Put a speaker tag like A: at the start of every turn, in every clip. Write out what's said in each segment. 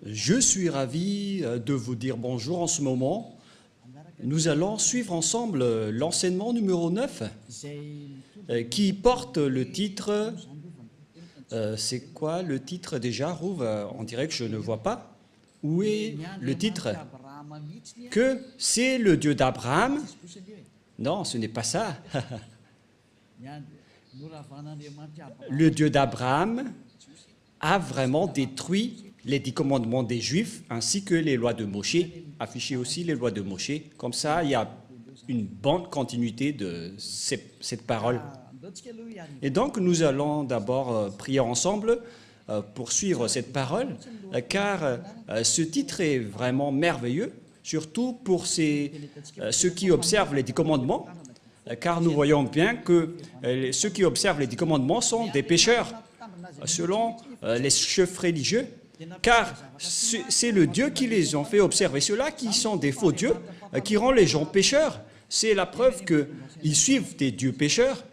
A: Je suis ravi de vous dire bonjour en ce moment. Nous allons suivre ensemble l'enseignement numéro 9 qui porte le titre... c'est quoi le titre déjà, Rouve? On dirait que je ne vois pas. Où est le titre? Que c'est le Dieu d'Abraham? Non, ce n'est pas ça. Le Dieu d'Abraham a vraiment détruit les 10 commandements des Juifs ainsi que les lois de Moshe. Afficher aussi les lois de Moshe. Comme ça, il y a une bonne continuité de cette parole. Et donc, nous allons d'abord prier ensemble pour suivre cette parole, car ce titre est vraiment merveilleux, surtout pour ceux qui observent les 10 commandements, car nous voyons bien que ceux qui observent les 10 commandements sont des pécheurs, selon les chefs religieux, car c'est le Dieu qui les a fait observer. Ceux-là qui sont des faux dieux, qui rendent les gens pécheurs, c'est la preuve qu'ils suivent des dieux pécheurs.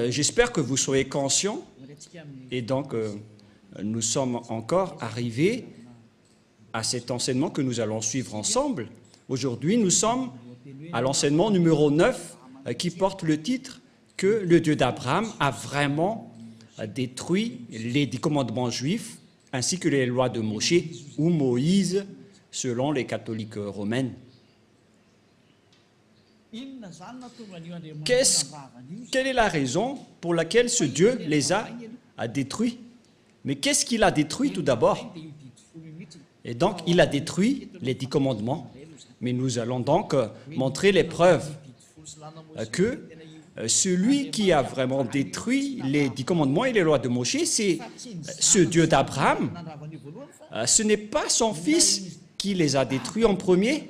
A: J'espère que vous soyez conscients. Et donc, nous sommes encore arrivés à cet enseignement que nous allons suivre ensemble. Aujourd'hui, nous sommes à l'enseignement numéro 9 qui porte le titre que le Dieu d'Abraham a vraiment détruit les 10 commandements juifs ainsi que les lois de Moshe ou Moïse selon les catholiques romains. Quelle est la raison pour laquelle ce Dieu les a détruits? Mais qu'est-ce qu'il a détruit tout d'abord? Et donc, il a détruit les 10 commandements. Mais nous allons donc montrer les preuves que celui qui a vraiment détruit les 10 commandements et les lois de Moshe, c'est ce Dieu d'Abraham. Ce n'est pas son fils qui les a détruits en premier,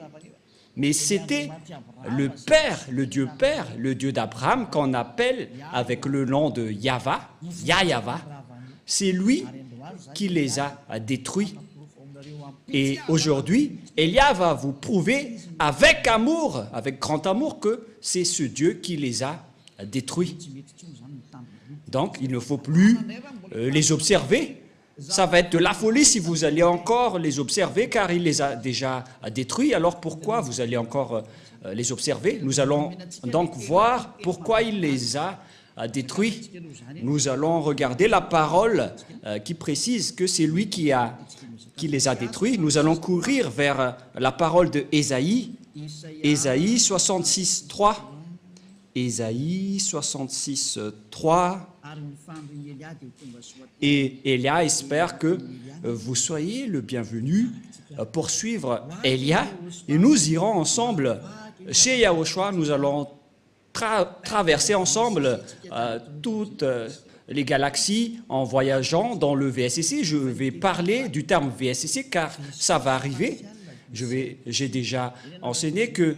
A: mais c'était le Père, le Dieu d'Abraham, qu'on appelle avec le nom de Yahva, Yahva. C'est lui qui les a détruits. Et aujourd'hui, Elia va vous prouver avec amour, avec grand amour, que c'est ce Dieu qui les a détruits. Donc, il ne faut plus les observer. Ça va être de la folie si vous allez encore les observer, car il les a déjà détruits. Alors pourquoi vous allez encore les observer? Nous allons donc voir pourquoi il les a détruits. Nous allons regarder la parole qui précise que c'est lui qui les a détruits. Nous allons courir vers la parole de Ésaïe, Ésaïe 66, 3. Ésaïe 66, 3. Et Elia espère que vous soyez le bienvenu pour suivre Elia. Et nous irons ensemble chez Yahushua. Nous allons traverser ensemble toutes les galaxies en voyageant dans le VSCC. Je vais parler du terme VSCC car ça va arriver. J'ai déjà enseigné que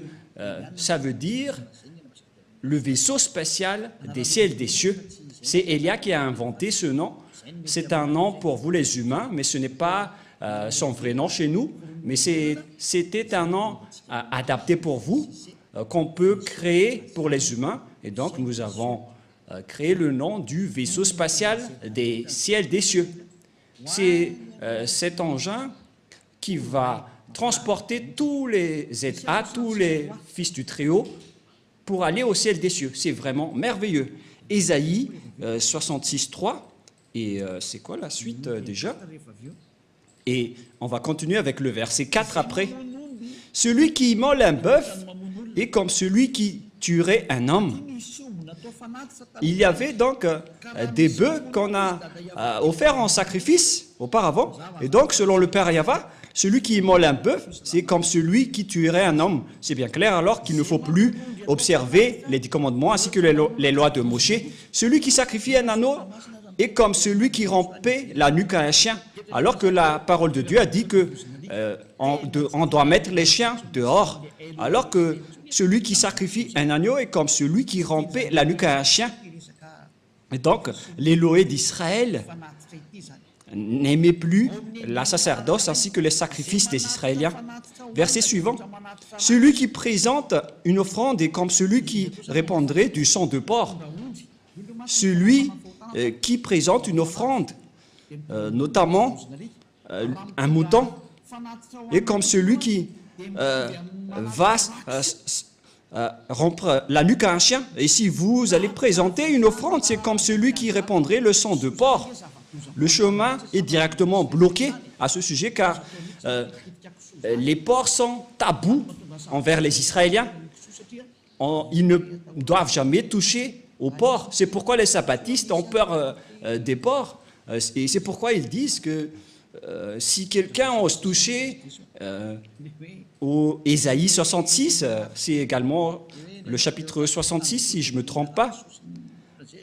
A: ça veut dire le vaisseau spatial des ciels et des cieux. C'est Elia qui a inventé ce nom. C'est un nom pour vous les humains, mais ce n'est pas son vrai nom chez nous. Mais c'était un nom adapté pour vous, qu'on peut créer pour les humains. Et donc, nous avons créé le nom du vaisseau spatial des ciels et des cieux. C'est cet engin qui va transporter tous les ZA, tous les fils du Très-Haut, pour aller au ciel des cieux. C'est vraiment merveilleux. Ésaïe 66, 3. Et c'est quoi la suite déjà? Et on va continuer avec le verset 4 après. Celui qui immole un bœuf est comme celui qui tuerait un homme. Il y avait donc des bœufs qu'on a offerts en sacrifice auparavant. Et donc, selon le Père Yahva, celui qui immole un bœuf, c'est comme celui qui tuerait un homme. C'est bien clair alors qu'il ne faut plus observer les 10 commandements ainsi que les lois de Moshe. Celui qui sacrifie un agneau est comme celui qui rompait la nuque à un chien. Alors que la parole de Dieu a dit que on doit mettre les chiens dehors. Alors que celui qui sacrifie un agneau est comme celui qui rompait la nuque à un chien. Et donc, les lois d'Israël n'aimait plus la sacerdoce ainsi que les sacrifices des Israéliens. Verset suivant. Celui qui présente une offrande est comme celui qui répandrait du sang de porc. Celui qui présente une offrande, notamment un mouton, est comme celui qui va rompre la nuque à un chien. Et si vous allez présenter une offrande, c'est comme celui qui répandrait le sang de porc. Le chemin est directement bloqué à ce sujet car les porcs sont tabous envers les Israéliens. Ils ne doivent jamais toucher aux porcs. C'est pourquoi les sabbatistes ont peur des porcs. Et c'est pourquoi ils disent que si quelqu'un ose toucher au Ésaïe 66, c'est également le chapitre 66, si je ne me trompe pas,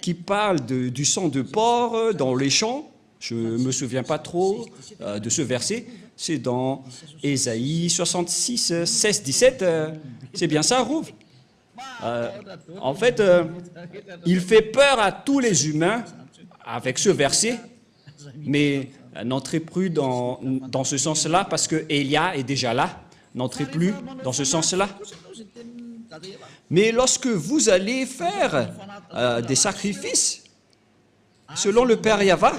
A: qui parle du sang de porc dans les champs. Je ne me souviens pas trop de ce verset. C'est dans Ésaïe 66, 16, 17. C'est bien ça, Rouv? En fait, il fait peur à tous les humains avec ce verset, mais n'entrez plus dans ce sens-là parce que Élia est déjà là. N'entrez plus dans ce sens-là. Mais lorsque vous allez faire des sacrifices, selon le Père Yahva,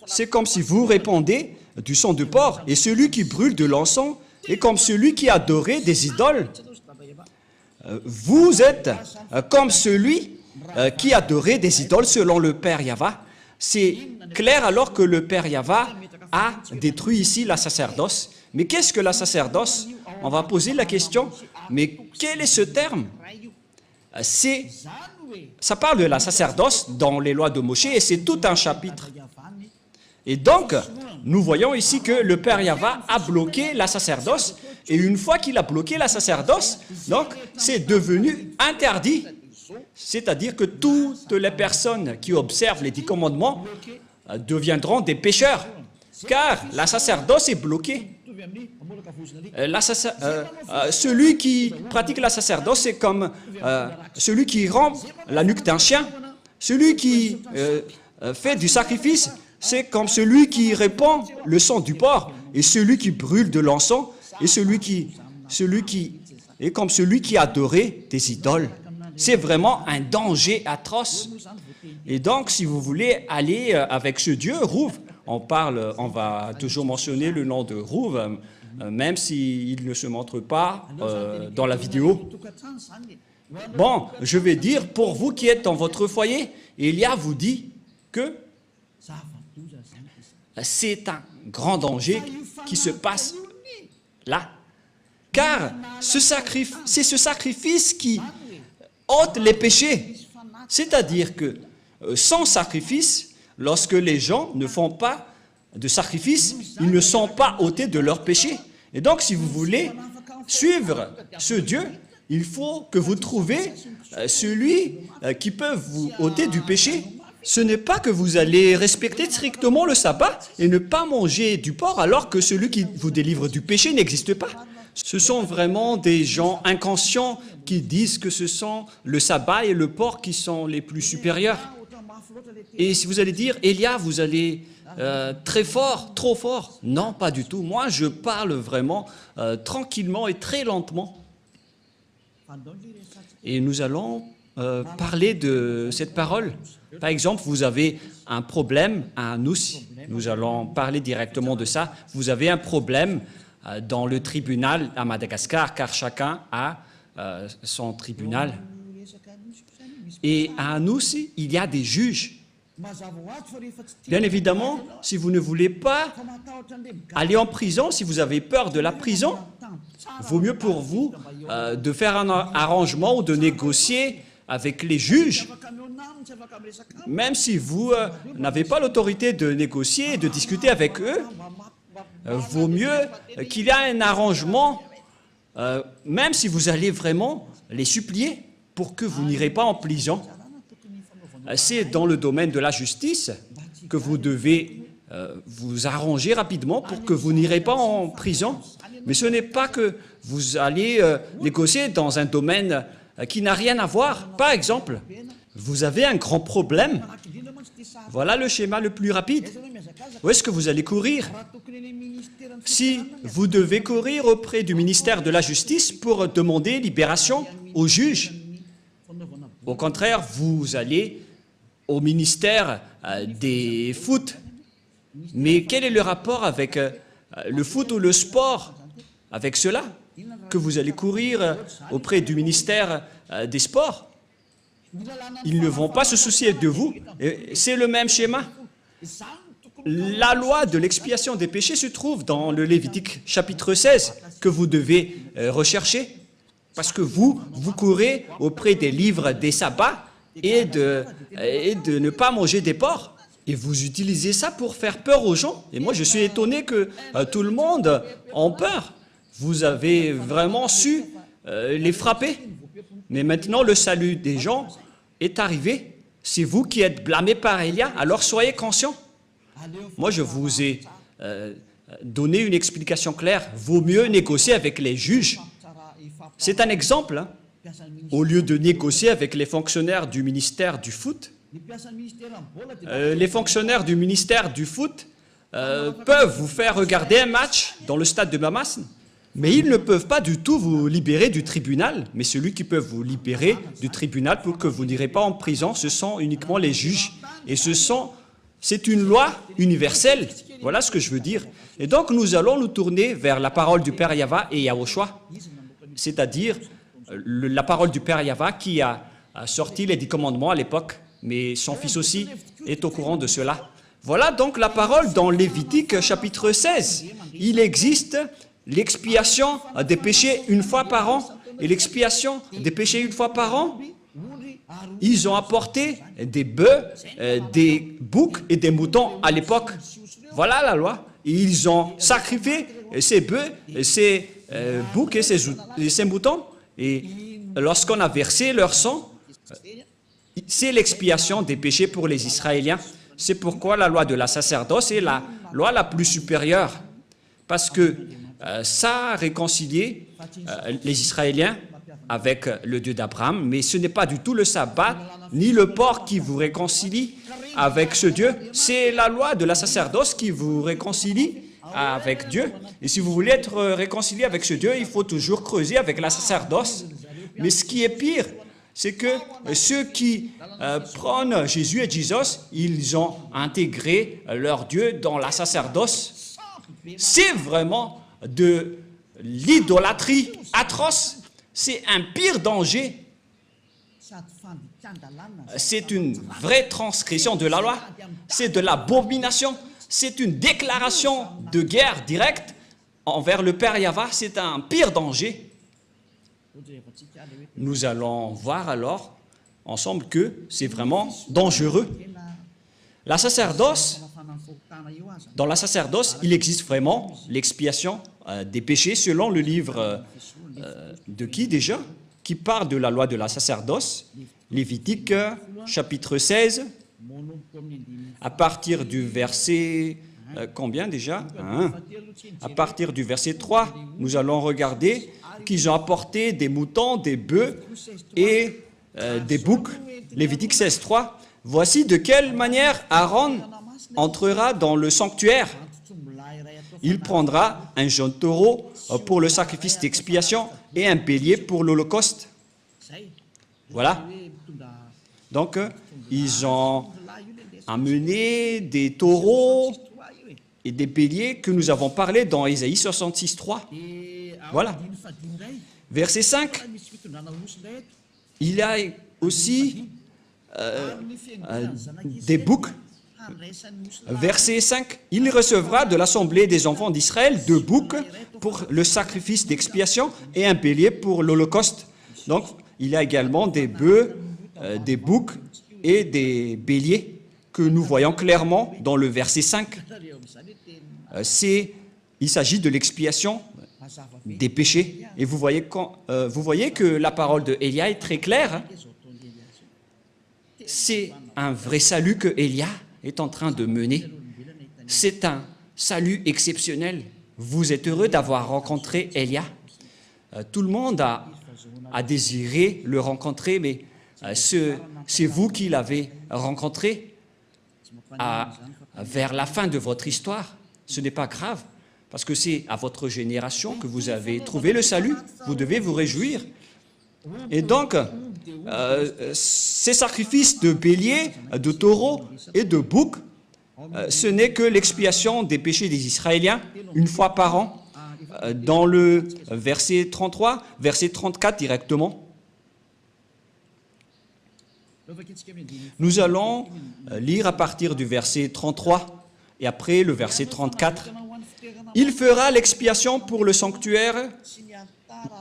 A: c'est comme si vous répandez du sang de porc, et celui qui brûle de l'encens est comme celui qui adorait des idoles. Vous êtes comme celui qui adorait des idoles selon le Père Yahva. C'est clair alors que le Père Yahva a détruit ici la sacerdoce. Mais qu'est-ce que la sacerdoce? On va poser la question, mais quel est ce terme? Ça parle de la sacerdoce dans les lois de Moshe et c'est tout un chapitre. Et donc, nous voyons ici que le Père Yahva a bloqué la sacerdoce et une fois qu'il a bloqué la sacerdoce, donc c'est devenu interdit. C'est-à-dire que toutes les personnes qui observent les 10 commandements deviendront des pécheurs, car la sacerdoce est bloquée. Celui qui pratique la sacerdoce, c'est comme celui qui rompt la nuque d'un chien. Celui qui fait du sacrifice, c'est comme celui qui répand le sang du porc. Et celui qui brûle de l'encens, et celui qui est comme celui qui adorait des idoles. C'est vraiment un danger atroce. Et donc, si vous voulez aller avec ce Dieu, Rouv, on va toujours mentionner le nom de Rouv, même s'il ne se montre pas dans la vidéo. Bon, je vais dire, pour vous qui êtes dans votre foyer, Élia vous dit que c'est un grand danger qui se passe là. Car c'est ce sacrifice qui ôte les péchés. C'est-à-dire que sans sacrifice, lorsque les gens ne font pas de sacrifice, ils ne sont pas ôtés de leurs péchés. Et donc, si vous voulez suivre ce Dieu, il faut que vous trouviez celui qui peut vous ôter du péché. Ce n'est pas que vous allez respecter strictement le sabbat et ne pas manger du porc alors que celui qui vous délivre du péché n'existe pas. Ce sont vraiment des gens inconscients qui disent que ce sont le sabbat et le porc qui sont les plus supérieurs. Et si vous allez dire, Élia, vous allez très fort, trop fort. Non, pas du tout. Moi, je parle vraiment tranquillement et très lentement. Et nous allons parler de cette parole. Par exemple, vous avez un problème à Anous. Nous allons parler directement de ça. Vous avez un problème dans le tribunal à Madagascar, car chacun a son tribunal. Et à Anous, il y a des juges. Bien évidemment, si vous ne voulez pas aller en prison, si vous avez peur de la prison, vaut mieux pour vous de faire un arrangement ou de négocier avec les juges. Même si vous n'avez pas l'autorité de négocier et de discuter avec eux, vaut mieux qu'il y ait un arrangement, même si vous allez vraiment les supplier pour que vous n'irez pas en prison. C'est dans le domaine de la justice que vous devez vous arranger rapidement pour que vous n'irez pas en prison. Mais ce n'est pas que vous allez négocier dans un domaine qui n'a rien à voir. Par exemple, vous avez un grand problème. Voilà le schéma le plus rapide. Où est-ce que vous allez courir? Si vous devez courir auprès du ministère de la Justice pour demander libération au juge, au contraire, vous allez au ministère des foot. Mais quel est le rapport avec le foot ou le sport avec cela, que vous allez courir auprès du ministère des Sports. Ils ne vont pas se soucier de vous. C'est le même schéma. La loi de l'expiation des péchés se trouve dans le Lévitique chapitre 16 que vous devez rechercher parce que vous courez auprès des livres des sabbats et de ne pas manger des porcs. Et vous utilisez ça pour faire peur aux gens. Et moi, je suis étonné que tout le monde ait peur. Vous avez vraiment su les frapper. Mais maintenant, le salut des gens est arrivé. C'est vous qui êtes blâmés par Élia, alors soyez conscients. Moi, je vous ai donné une explication claire. Vaut mieux négocier avec les juges. C'est un exemple. Hein. Au lieu de négocier avec les fonctionnaires du ministère du foot, les fonctionnaires du ministère du foot peuvent vous faire regarder un match dans le stade de Mamas, mais ils ne peuvent pas du tout vous libérer du tribunal. Mais celui qui peut vous libérer du tribunal pour que vous n'irez pas en prison, ce sont uniquement les juges. Et c'est une loi universelle. Voilà ce que je veux dire. Et donc, nous allons nous tourner vers la parole du Père Yahva et Yahushua, c'est-à-dire la parole du Père Yahva qui a sorti les 10 commandements à l'époque, mais son fils aussi est au courant de cela. Voilà donc la parole dans Lévitique chapitre 16. Il existe l'expiation des péchés une fois par an. Et l'expiation des péchés une fois par an, ils ont apporté des bœufs, des boucs et des moutons à l'époque. Voilà la loi. Et ils ont sacrifié ces bœufs, ces boucs et ces moutons. Et lorsqu'on a versé leur sang, c'est l'expiation des péchés pour les Israéliens. C'est pourquoi la loi de la sacerdoce est la loi la plus supérieure. Parce que ça a réconcilié les Israéliens avec le Dieu d'Abraham, mais ce n'est pas du tout le sabbat ni le porc qui vous réconcilie avec ce Dieu. C'est la loi de la sacerdoce qui vous réconcilie avec Dieu. Et si vous voulez être réconcilié avec ce Dieu, il faut toujours creuser avec la sacerdoce. Mais ce qui est pire, c'est que ceux qui prônent Jésus et Jesus, ils ont intégré leur Dieu dans la sacerdoce. C'est vraiment de l'idolâtrie atroce. C'est un pire danger. C'est une vraie transgression de la loi. C'est de l'abomination. C'est une déclaration de guerre directe envers le Père Yahva. C'est un pire danger. Nous allons voir alors ensemble que c'est vraiment dangereux. La sacerdoce, dans la sacerdoce, il existe vraiment l'expiation des péchés selon le livre de qui déjà? Qui parle de la loi de la sacerdoce, Lévitique chapitre 16, à partir du verset, combien déjà? À partir du verset 3, nous allons regarder qu'ils ont apporté des moutons, des bœufs et des boucs. Lévitique 16, 3. Voici de quelle manière Aaron entrera dans le sanctuaire. Il prendra un jeune taureau pour le sacrifice d'expiation et un bélier pour l'holocauste. Voilà. Donc, ils ont amené des taureaux et des béliers que nous avons parlé dans Ésaïe 66, 3. Voilà. Verset 5. Il y a aussi des boucs. Verset 5. Il recevra de l'assemblée des enfants d'Israël 2 boucs pour le sacrifice d'expiation et un bélier pour l'holocauste. Donc, il y a également des bœufs, des boucs et des béliers que nous voyons clairement dans le verset 5. Il s'agit de l'expiation des péchés. Et vous voyez que la parole de Élia est très claire. C'est un vrai salut que Élia est en train de mener. C'est un salut exceptionnel. Vous êtes heureux d'avoir rencontré Élia. Tout le monde a désiré le rencontrer, mais c'est vous qui l'avez rencontré vers la fin de votre histoire. Ce n'est pas grave, parce que c'est à votre génération que vous avez trouvé le salut. Vous devez vous réjouir. Et donc, ces sacrifices de béliers, de taureaux et de boucs ce n'est que l'expiation des péchés des Israéliens, une fois par an, dans le verset 33, verset 34 directement. Nous allons lire à partir du verset 33 et après le verset 34. Il fera l'expiation pour le sanctuaire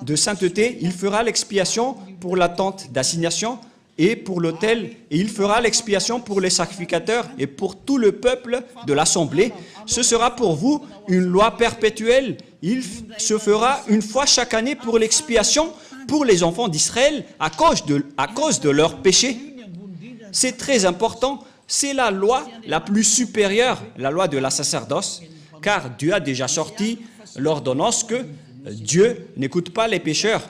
A: de sainteté, il fera l'expiation pour la tente d'assignation et pour l'autel, et il fera l'expiation pour les sacrificateurs et pour tout le peuple de l'assemblée. Ce sera pour vous une loi perpétuelle. Il se fera une fois chaque année pour l'expiation pour les enfants d'Israël à cause de leurs péchés. C'est très important, c'est la loi la plus supérieure, la loi de la sacerdoce, car Dieu a déjà sorti l'ordonnance que Dieu n'écoute pas les pécheurs.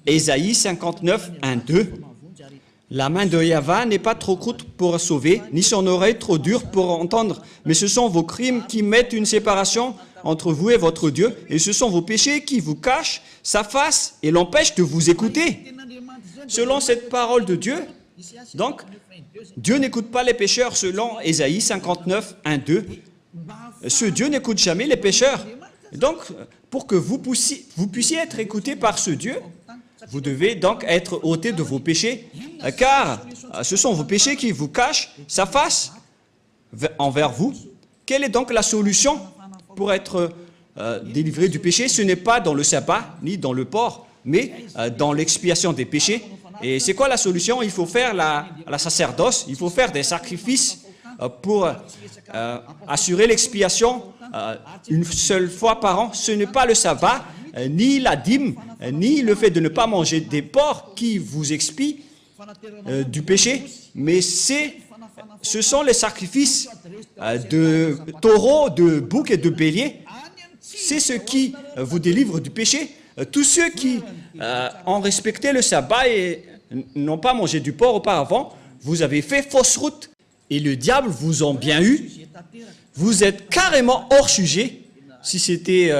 A: Ésaïe 59, 1, 2. La main de Yahvé n'est pas trop courte pour sauver, ni son oreille trop dure pour entendre, mais ce sont vos crimes qui mettent une séparation entre vous et votre Dieu, et ce sont vos péchés qui vous cachent sa face et l'empêchent de vous écouter. Selon cette parole de Dieu, donc, Dieu n'écoute pas les pécheurs selon Ésaïe 59, 1, 2. Ce Dieu n'écoute jamais les pécheurs. Donc, pour que vous puissiez être écoutés par ce Dieu, vous devez donc être ôtés de vos péchés, car ce sont vos péchés qui vous cachent sa face envers vous. Quelle est donc la solution pour être délivré du péché? Ce n'est pas dans le sabbat, ni dans le port, mais dans l'expiation des péchés. Et c'est quoi la solution? Il faut faire la sacerdoce, il faut faire des sacrifices pour assurer l'expiation une seule fois par an. Ce n'est pas le sabbat, ni la dîme, ni le fait de ne pas manger des porcs qui vous expient du péché, mais ce sont les sacrifices de taureaux, de boucs et de béliers. C'est ce qui vous délivre du péché. Tous ceux qui ont respecté le sabbat et n'ont pas mangé du porc auparavant, vous avez fait fausse route et le diable vous a bien eu. Vous êtes carrément hors sujet. Si c'était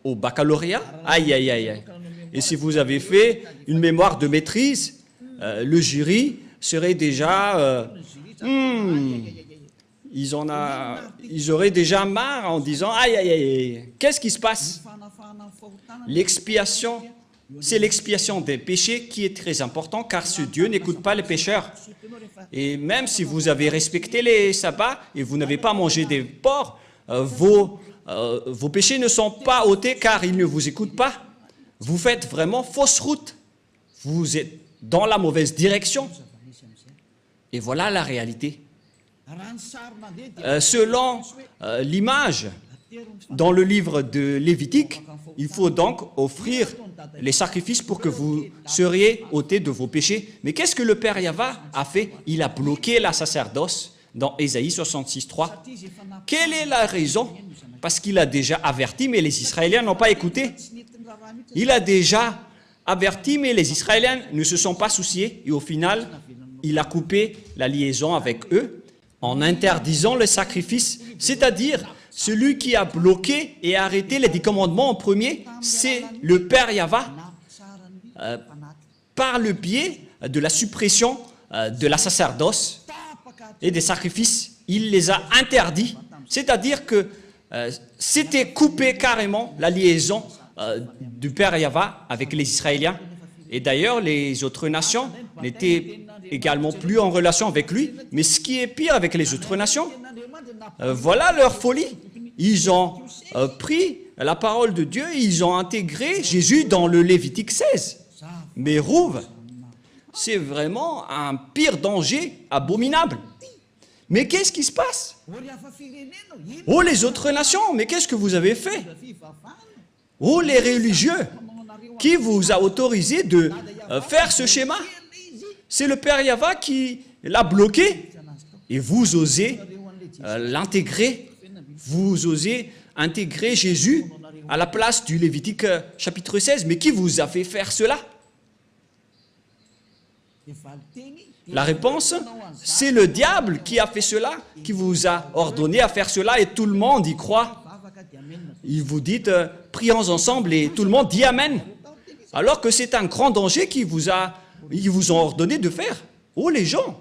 A: au baccalauréat, aïe, aïe, aïe, aïe. Et si vous avez fait une mémoire de maîtrise, le jury serait déjà... ils auraient déjà marre en disant « Aïe, aïe, aïe, qu'est-ce qui se passe ?» L'expiation, c'est l'expiation des péchés qui est très important, car ce Dieu n'écoute pas les pécheurs. Et même si vous avez respecté les sabbats et vous n'avez pas mangé des porcs, vos péchés ne sont pas ôtés car il ne vous écoute pas. Vous faites vraiment fausse route. Vous êtes dans la mauvaise direction. Et voilà la réalité. Selon l'image dans le livre de Lévitique, il faut donc offrir les sacrifices pour que vous seriez ôtés de vos péchés. Mais qu'est-ce que le Père Yahvé a fait? Il a bloqué la sacerdoce dans Ésaïe 66, 3. Quelle est la raison? Parce qu'il a déjà averti, mais les Israéliens n'ont pas écouté. Il a déjà averti, mais les Israéliens ne se sont pas souciés. Et au final, il a coupé la liaison avec eux en interdisant le sacrifice. C'est-à-dire, celui qui a bloqué et arrêté les 10 commandements en premier, c'est le Père Yahvé. Par le biais de la suppression de la sacerdoce et des sacrifices, il les a interdits. C'est-à-dire que c'était coupé carrément la liaison du Père Yahvé avec les Israéliens. Et d'ailleurs, les autres nations n'étaient également plus en relation avec lui. Mais ce qui est pire avec les autres nations, voilà leur folie. Ils ont pris la parole de Dieu, ils ont intégré Jésus dans le Lévitique 16. Mais Rouve, c'est vraiment un pire danger abominable. Mais qu'est-ce qui se passe? Oh, les autres nations, mais qu'est-ce que vous avez fait? Oh, les religieux, qui vous a autorisé de faire ce schéma? C'est le Père Yahvé qui l'a bloqué. Et vous osez l'intégrer. Vous osez intégrer Jésus à la place du Lévitique chapitre 16. Mais qui vous a fait faire cela? La réponse, c'est le diable qui a fait cela, qui vous a ordonné à faire cela et tout le monde y croit. Il vous dit, prions ensemble et tout le monde dit Amen. Alors que c'est un grand danger qu'ils vous ont ordonné de faire. Oh les gens,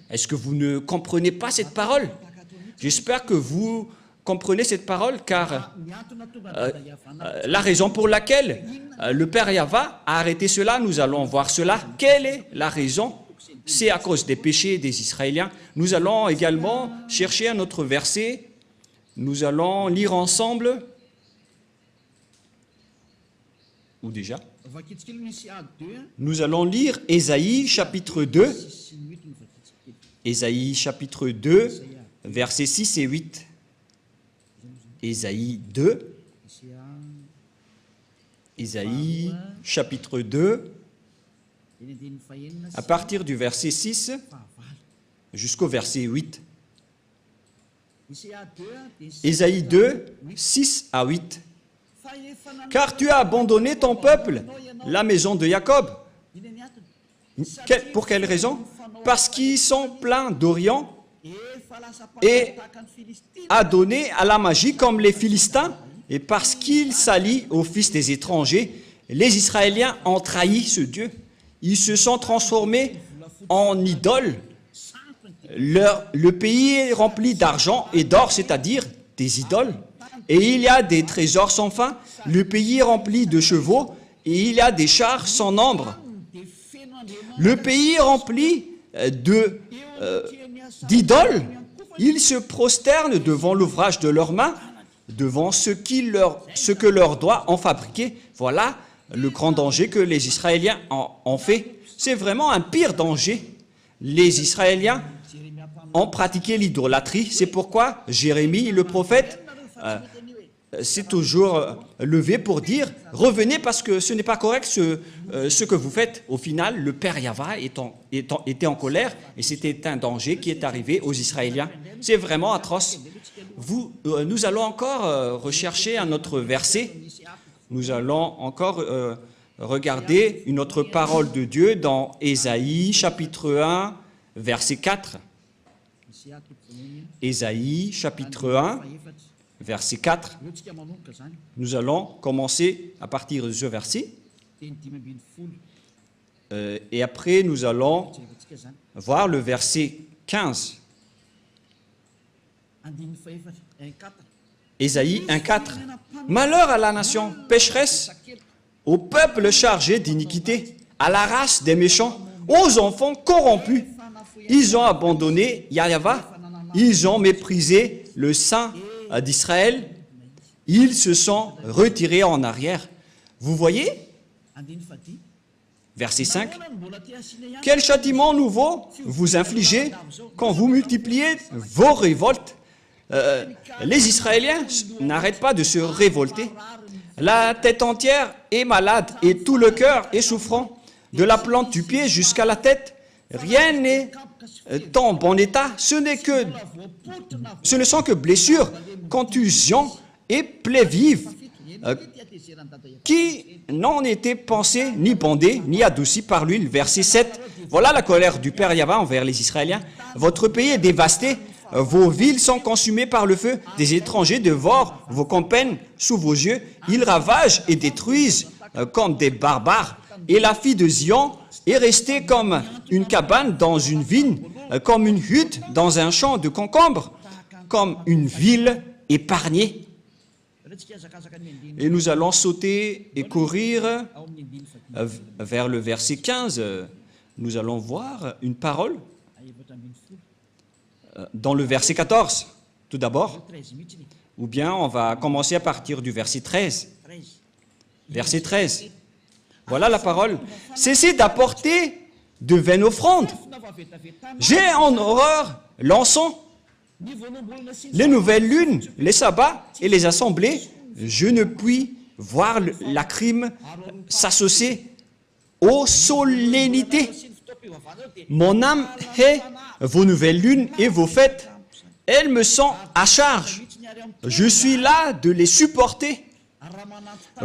A: Est-ce que vous ne comprenez pas cette parole? J'espère que vous comprenez cette parole, car la raison pour laquelle le Père Yahva a arrêté cela, nous allons voir cela. Quelle est la raison? C'est à cause des péchés des Israéliens. Nous allons également chercher un autre verset. Nous allons lire ensemble. Ou déjà? Nous allons lire Ésaïe chapitre 2. Ésaïe chapitre 2, versets 6 et 8. Ésaïe 2. Ésaïe chapitre 2, à partir du verset 6 jusqu'au verset 8. Ésaïe 2, 6 à 8. Car tu as abandonné ton peuple, la maison de Jacob. Pour quelle raison? Parce qu'ils sont pleins d'Orient et adonnés à la magie comme les Philistins, et parce qu'ils s'allient aux fils des étrangers, les Israéliens ont trahi ce Dieu. Ils se sont transformés en idoles. Le pays est rempli d'argent et d'or, c'est-à-dire des idoles. Et il y a des trésors sans fin. Le pays est rempli de chevaux et il y a des chars sans nombre. Le pays est rempli d'idoles. Ils se prosternent devant l'ouvrage de leurs mains, devant ce que leurs doigts ont fabriqué. Voilà le grand danger que les Israéliens ont fait. C'est vraiment un pire danger. Les Israéliens ont pratiqué l'idolâtrie. C'est pourquoi Jérémie, le prophète, s'est toujours levé pour dire « Revenez parce que ce n'est pas correct ce que vous faites. » Au final, le Père Yahva était en colère et c'était un danger qui est arrivé aux Israéliens. C'est vraiment atroce. Nous allons encore rechercher un autre verset. Nous allons encore regarder une autre parole de Dieu dans Ésaïe chapitre 1, verset 4. Ésaïe chapitre 1, verset 4. Nous allons commencer à partir de ce verset. Et après, nous allons voir le verset 15. Ésaïe 1, 4. Malheur à la nation pécheresse, au peuple chargé d'iniquité, à la race des méchants, aux enfants corrompus. Ils ont abandonné Yahva, ils ont méprisé le Saint d'Israël, ils se sont retirés en arrière. Vous voyez? Verset 5. Quel châtiment nouveau vous infligez quand vous multipliez vos révoltes? Les Israéliens n'arrêtent pas de se révolter. La tête entière est malade et tout le cœur est souffrant. De la plante du pied jusqu'à la tête, rien n'est en bon état. Ce ne sont que blessures, contusions et plaies vives qui n'ont été pensées, ni bandées, ni adoucies par l'huile. Verset 7. Voilà la colère du Père Yahva envers les Israéliens. Votre pays est dévasté. Vos villes sont consumées par le feu. Des étrangers dévorent vos campagnes sous vos yeux. Ils ravagent et détruisent comme des barbares. Et la fille de Zion est restée comme une cabane dans une vigne, comme une hutte dans un champ de concombres, comme une ville épargnée. Et nous allons sauter et courir vers le verset 15. Nous allons voir une parole dans le verset 14, tout d'abord. Ou bien on va commencer à partir du verset 13. Verset 13. Voilà la parole. Cessez d'apporter de vaines offrandes. J'ai en horreur l'encens, les nouvelles lunes, les sabbats et les assemblées. Je ne puis voir la crime s'associer aux solennités. Mon âme hait vos nouvelles lunes et vos fêtes. Elles me sont à charge. Je suis là de les supporter.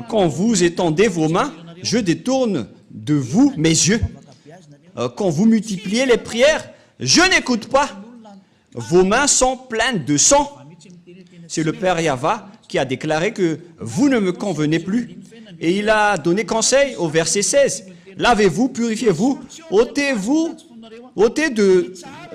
A: Quand vous étendez vos mains, je détourne de vous mes yeux. Quand vous multipliez les prières, je n'écoute pas. Vos mains sont pleines de sang. C'est le Père Yahva qui a déclaré que vous ne me convenez plus. Et il a donné conseil au verset 16. Lavez-vous, purifiez-vous, ôtez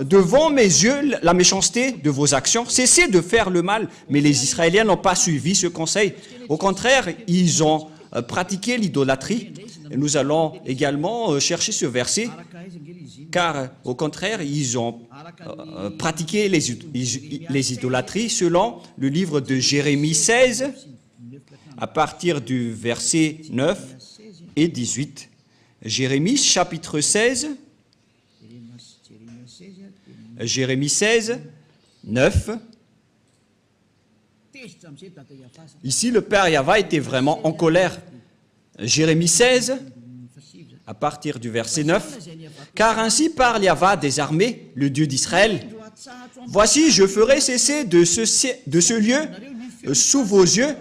A: devant mes yeux la méchanceté de vos actions. Cessez de faire le mal. Mais les Israéliens n'ont pas suivi ce conseil. Au contraire, ils ont pratiqué l'idolâtrie. Nous allons également chercher ce verset, car au contraire, ils ont pratiqué les idolâtries selon le livre de Jérémie 16, à partir du verset 9 et 18. Jérémie chapitre 16, Jérémie 16, 9. Ici, le père Yahva était vraiment en colère. Jérémie 16, à partir du verset 9. « Car ainsi parle Yahva des armées, le Dieu d'Israël. Voici, je ferai cesser de ce lieu, sous vos yeux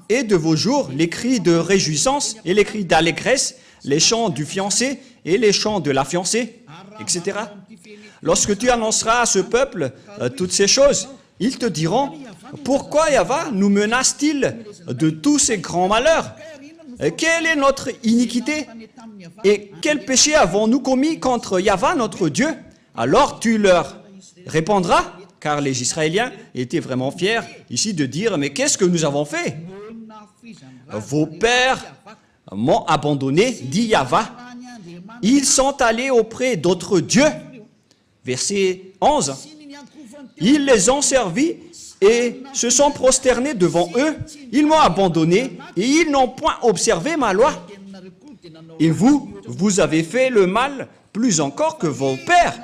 A: et de vos jours, les cris de réjouissance et les cris d'allégresse, les chants du fiancé et les chants de la fiancée, etc. Lorsque tu annonceras à ce peuple toutes ces choses, ils te diront, pourquoi Yahva nous menace-t-il de tous ces grands malheurs? Quelle est notre iniquité? Et quel péché avons-nous commis contre Yahva, notre Dieu? Alors tu leur répondras, car les Israéliens étaient vraiment fiers ici de dire, mais qu'est-ce que nous avons fait? Vos pères m'ont abandonné, dit Yahva. Ils sont allés auprès d'autres dieux. Verset 11. Ils les ont servis et se sont prosternés devant eux. Ils m'ont abandonné et ils n'ont point observé ma loi. Et vous avez fait le mal plus encore que vos pères.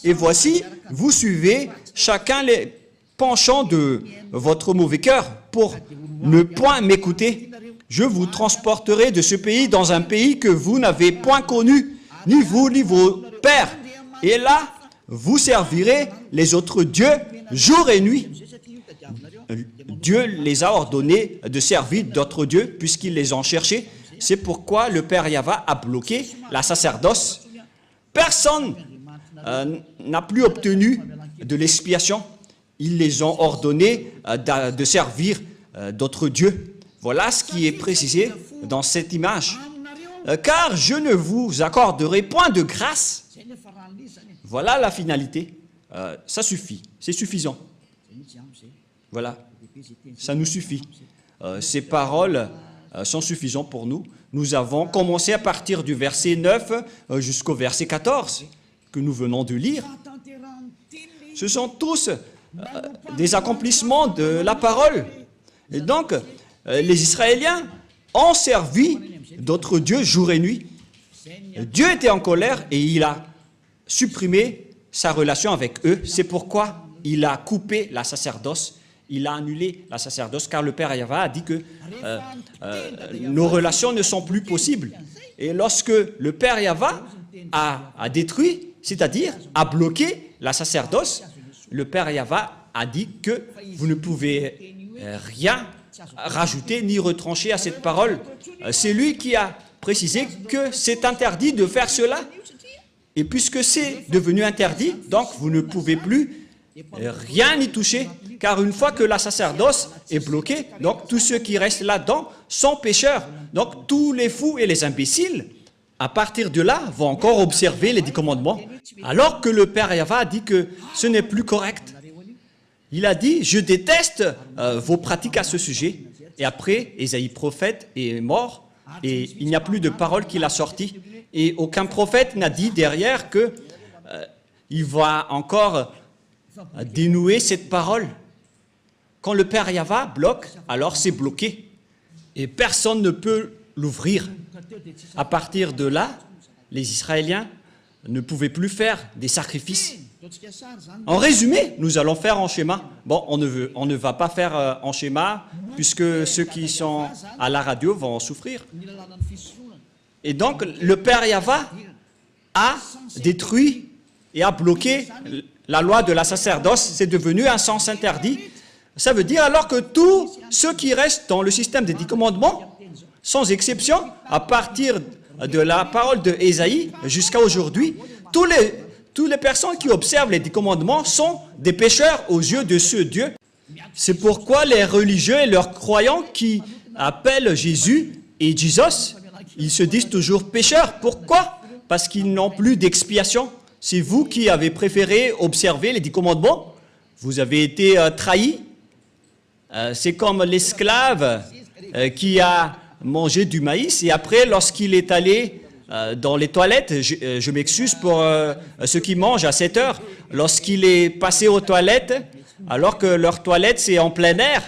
A: Et voici, vous suivez chacun les penchants de votre mauvais cœur pour ne point m'écouter. Je vous transporterai de ce pays dans un pays que vous n'avez point connu, ni vous ni vos pères. Et là, vous servirez les autres dieux jour et nuit. Dieu les a ordonnés de servir d'autres dieux puisqu'ils les ont cherchés. C'est pourquoi le père Yahva a bloqué la sacerdoce. Personne n'a plus obtenu de l'expiation. Ils les ont ordonnés de servir d'autres dieux. Voilà ce qui est précisé dans cette image. Car je ne vous accorderai point de grâce. Voilà la finalité. Ça suffit. C'est suffisant. Voilà. Ça nous suffit. Ces paroles sont suffisantes pour nous. Nous avons commencé à partir du verset 9 jusqu'au verset 14 que nous venons de lire. Ce sont tous des accomplissements de la parole. Et donc, les Israéliens ont servi d'autres dieux jour et nuit. Dieu était en colère et il a supprimé sa relation avec eux. C'est pourquoi il a coupé la sacerdoce. Il a annulé la sacerdoce car le père Yahva a dit que nos relations ne sont plus possibles. Et lorsque le père Yahva a détruit, c'est-à-dire a bloqué la sacerdoce, le père Yahva a dit que vous ne pouvez rien rajouter ni retrancher à cette parole. C'est lui qui a précisé que c'est interdit de faire cela. Et puisque c'est devenu interdit, donc vous ne pouvez plus rien y toucher. Car une fois que la sacerdoce est bloquée, donc tous ceux qui restent là-dedans sont pécheurs. Donc tous les fous et les imbéciles, à partir de là, vont encore observer les 10 commandements. Alors que le père Yahva a dit que ce n'est plus correct. Il a dit, je déteste vos pratiques à ce sujet. Et après, Ésaïe prophète est mort et il n'y a plus de parole qu'il a sortie. Et aucun prophète n'a dit derrière que il va encore dénouer cette parole. Quand le père Yahva bloque, alors c'est bloqué. Et personne ne peut l'ouvrir. À partir de là, les Israéliens ne pouvaient plus faire des sacrifices. En résumé, nous allons faire en schéma. Bon, on ne va pas faire en schéma, puisque ceux qui sont à la radio vont souffrir. Et donc, le père Yahva a détruit et a bloqué la loi de la sacerdoce. C'est devenu un sens interdit. Ça veut dire alors que tous ceux qui restent dans le système des 10 commandements, sans exception, à partir de la parole de Ésaïe jusqu'à aujourd'hui, toutes les personnes qui observent les 10 commandements sont des pécheurs aux yeux de ce Dieu. C'est pourquoi les religieux et leurs croyants qui appellent Jésus et Jesus, ils se disent toujours pécheurs. Pourquoi? Parce qu'ils n'ont plus d'expiation. C'est vous qui avez préféré observer les 10 commandements. Vous avez été trahi. C'est comme l'esclave qui a mangé du maïs et après, lorsqu'il est allé dans les toilettes, je m'excuse pour ceux qui mangent à 7 heures, lorsqu'il est passé aux toilettes, alors que leur toilette c'est en plein air,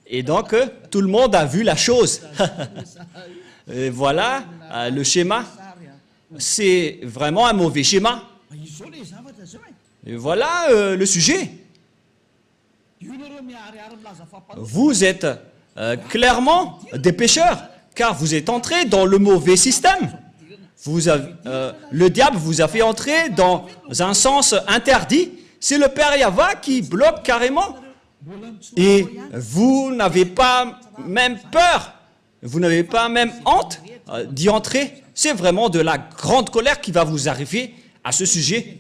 A: et donc tout le monde a vu la chose. Et voilà le schéma, c'est vraiment un mauvais schéma. Et voilà le sujet. Vous êtes clairement des pécheurs, car vous êtes entrés dans le mauvais système. Le diable vous a fait entrer dans un sens interdit. C'est le Père Yahva qui bloque carrément. Et vous n'avez pas même peur, vous n'avez pas même honte d'y entrer. C'est vraiment de la grande colère qui va vous arriver à ce sujet.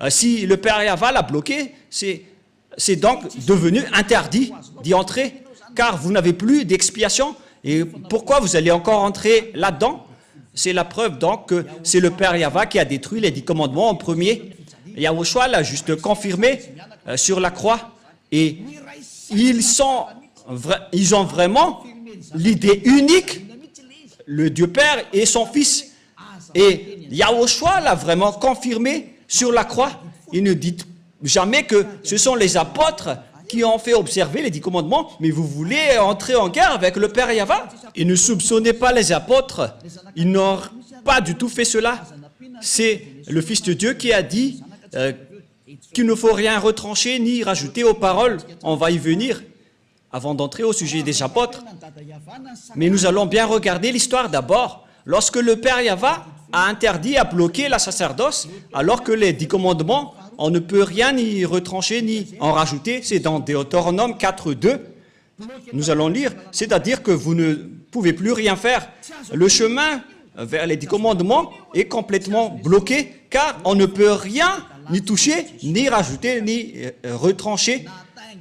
A: Si le Père Yahva l'a bloqué, c'est donc devenu interdit d'y entrer, car vous n'avez plus d'expiation. Et pourquoi vous allez encore entrer là-dedans? C'est la preuve donc que c'est le Père Yahva qui a détruit les 10 commandements en premier. Yahushua l'a juste confirmé sur la croix. Et ils ont vraiment l'idée unique, le Dieu Père et son Fils. Et Yahushua l'a vraiment confirmé sur la croix. Il ne dit jamais que ce sont les apôtres qui ont fait observer les 10 commandements, mais vous voulez entrer en guerre avec le Père Yahva. Et ne soupçonnez pas les apôtres, ils n'ont pas du tout fait cela. C'est le Fils de Dieu qui a dit qu'il ne faut rien retrancher ni rajouter aux paroles. On va y venir avant d'entrer au sujet des apôtres. Mais nous allons bien regarder l'histoire d'abord. Lorsque le Père Yahva a interdit, a bloqué la sacerdoce, alors que les 10 commandements, on ne peut rien ni retrancher ni en rajouter. C'est dans Deutéronome 4.2. Nous allons lire, c'est-à-dire que vous ne pouvez plus rien faire. Le chemin vers les 10 commandements est complètement bloqué, car on ne peut rien ni toucher, ni rajouter, ni retrancher.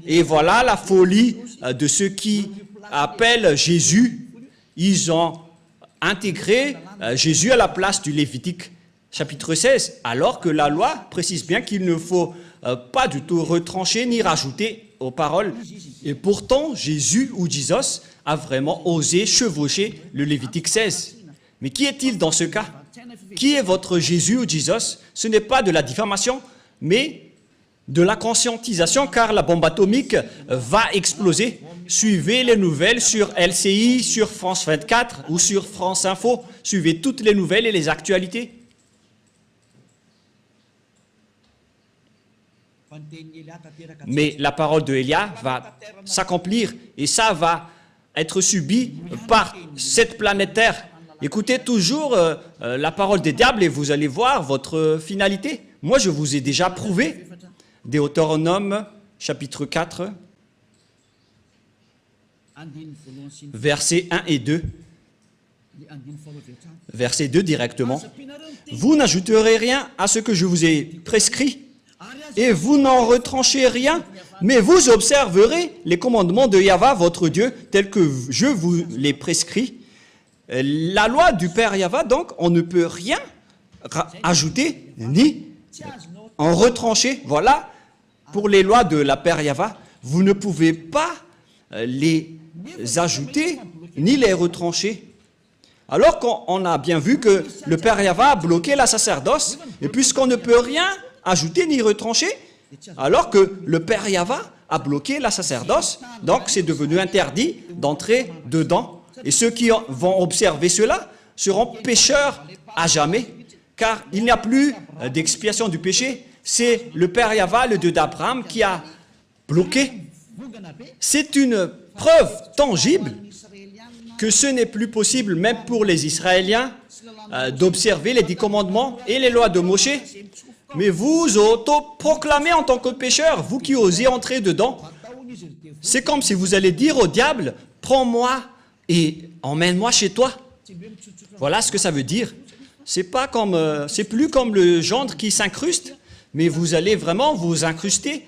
A: Et voilà la folie de ceux qui appellent Jésus. Ils ont intégré Jésus à la place du Lévitique chapitre 16, alors que la loi précise bien qu'il ne faut pas du tout retrancher ni rajouter aux paroles. Et pourtant, Jésus ou Jesus a vraiment osé chevaucher le Lévitique 16. Mais qui est-il dans ce cas? Qui est votre Jésus ou Jesus? Ce n'est pas de la diffamation, mais de la conscientisation, car la bombe atomique va exploser. Suivez les nouvelles sur LCI, sur France 24 ou sur France Info. Suivez toutes les nouvelles et les actualités. Mais la parole de Élia va s'accomplir et ça va être subi par cette planète Terre. Écoutez toujours la parole des diables et vous allez voir votre finalité. Moi, je vous ai déjà prouvé. Deutéronome, chapitre 4, versets 1 et 2. Verset 2 directement. Vous n'ajouterez rien à ce que je vous ai prescrit, et vous n'en retranchez rien, mais vous observerez les commandements de Yahva, votre Dieu, tels que je vous les prescris. La loi du Père Yahva, donc, on ne peut rien ajouter ni en retrancher. Voilà, pour les lois de la Père Yahva, vous ne pouvez pas les ajouter ni les retrancher. Alors qu'on a bien vu que le Père Yahva a bloqué la sacerdoce, et puisqu'on ne peut rien ajouter ni retrancher, alors que le Père Yahva a bloqué la sacerdoce, donc c'est devenu interdit d'entrer dedans. Et ceux qui vont observer cela seront pécheurs à jamais, car il n'y a plus d'expiation du péché. C'est le Père Yahva, le Dieu d'Abraham, qui a bloqué. C'est une preuve tangible que ce n'est plus possible, même pour les Israéliens, d'observer les 10 commandements et les lois de Moïse. Mais vous auto-proclamez en tant que pécheur, vous qui osez entrer dedans. C'est comme si vous allez dire au diable, prends-moi et emmène-moi chez toi. Voilà ce que ça veut dire. C'est plus comme le gendre qui s'incruste, mais vous allez vraiment vous incruster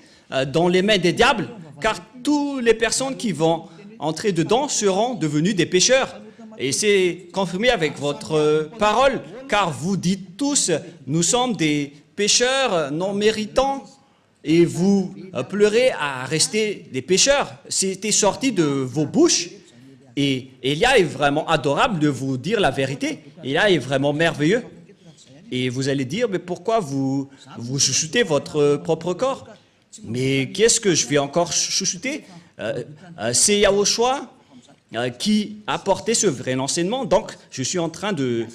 A: dans les mains des diables, car toutes les personnes qui vont entrer dedans seront devenues des pécheurs. Et c'est confirmé avec votre parole. car vous dites tous, nous sommes des pécheurs non méritants, et vous pleurez à rester des pécheurs. C'était sorti de vos bouches. Et Élia est vraiment adorable de vous dire la vérité. Élia est vraiment merveilleux. Et vous allez dire, mais pourquoi vous chouchoutez votre propre corps? Mais qu'est-ce que je vais encore chouchouter? C'est Yahushua qui a porté ce vrai enseignement. Donc, je suis en train de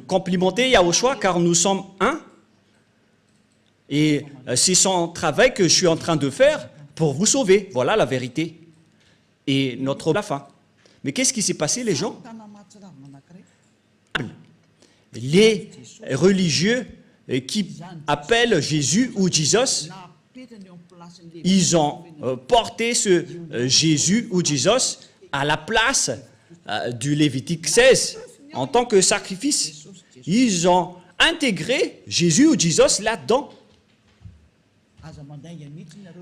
A: complimenter Yahushua car nous sommes un. Et c'est son travail que je suis en train de faire pour vous sauver. Voilà la vérité. Et la fin. Mais qu'est-ce qui s'est passé, les gens? Les religieux qui appellent Jésus ou Jesus, ils ont porté ce Jésus ou Jesus à la place du Lévitique 16 en tant que sacrifice. Ils ont intégré Jésus ou Jesus là-dedans.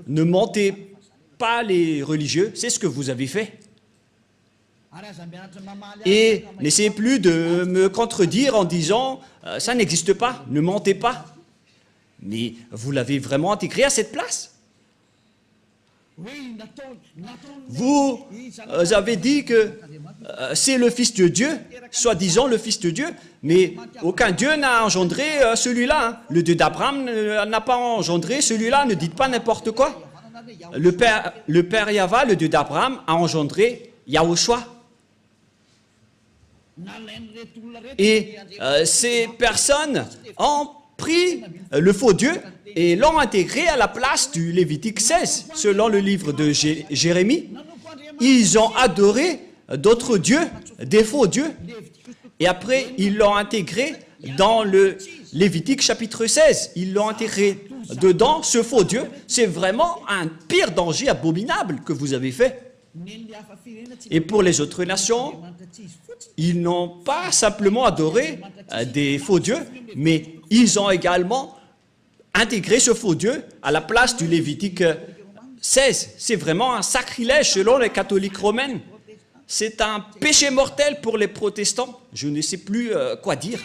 A: Ne mentez pas les religieux, c'est ce que vous avez fait. Et n'essayez plus de me contredire en disant « ça n'existe pas, ne mentez pas ». Mais vous l'avez vraiment intégré à cette place. Vous avez dit que c'est le Fils de Dieu, soi-disant le Fils de Dieu, mais aucun Dieu n'a engendré celui-là. Hein. Le Dieu d'Abraham n'a pas engendré celui-là, ne dites pas n'importe quoi. Le Père Yahva, le Dieu d'Abraham, a engendré Yahushua. Et ces personnes ont pris le faux Dieu et l'ont intégré à la place du Lévitique 16. Selon le livre de Jérémie, ils ont adoré d'autres dieux, des faux dieux. Et après, ils l'ont intégré dans le Lévitique chapitre 16. Ils l'ont intégré dedans, ce faux Dieu. C'est vraiment un pire danger abominable que vous avez fait. Et pour les autres nations, ils n'ont pas simplement adoré des faux dieux, mais ils ont également intégré ce faux Dieu à la place du Lévitique 16. C'est vraiment un sacrilège selon les catholiques romains. C'est un péché mortel pour les protestants. Je ne sais plus quoi dire.